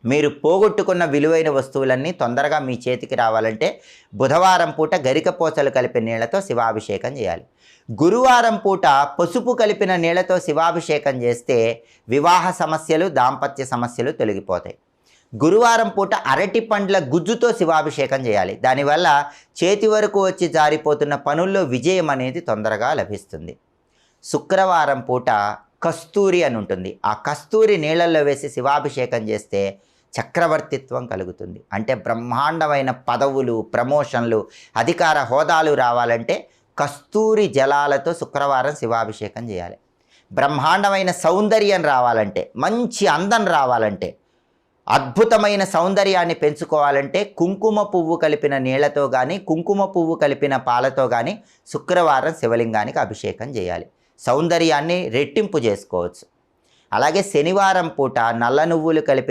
మీరు పోగొట్టుకున్న విలువైన వస్తువులన్నీ తొందరగా మీ చేతికి రావాలంటే బుధవారం పూట గరికపోచలు కలిపిన నీళ్లతో శివాభిషేకం చేయాలి. గురువారం పూట పసుపు కలిపిన నీళ్లతో శివాభిషేకం చేస్తే వివాహ సమస్యలు, దాంపత్య సమస్యలు తొలగిపోతాయి. గురువారం పూట అరటి పండ్ల గుజ్జుతో శివాభిషేకం చేయాలి. దానివల్ల చేతి వరకు వచ్చి జారిపోతున్న పనుల్లో విజయం అనేది తొందరగా లభిస్తుంది. శుక్రవారం పూట కస్తూరి అని ఉంటుంది. ఆ కస్తూరి నీళ్ళల్లో వేసి శివాభిషేకం చేస్తే చక్రవర్తిత్వం కలుగుతుంది. అంటే బ్రహ్మాండమైన పదవులు, ప్రమోషన్లు, అధికార హోదాలు రావాలంటే కస్తూరి జలాలతో శుక్రవారం శివాభిషేకం చేయాలి. బ్రహ్మాండమైన సౌందర్యం రావాలంటే, మంచి అందం రావాలంటే, అద్భుతమైన సౌందర్యాన్ని పెంచుకోవాలంటే కుంకుమ పువ్వు కలిపిన నీళ్లతో కానీ, కుంకుమ పువ్వు కలిపిన పాలతో కానీ శుక్రవారం శివలింగానికి అభిషేకం చేయాలి. సౌందర్యాన్ని రెట్టింపు చేసుకోవచ్చు. అలాగే శనివారం పూట నల్ల నువ్వులు కలిపిన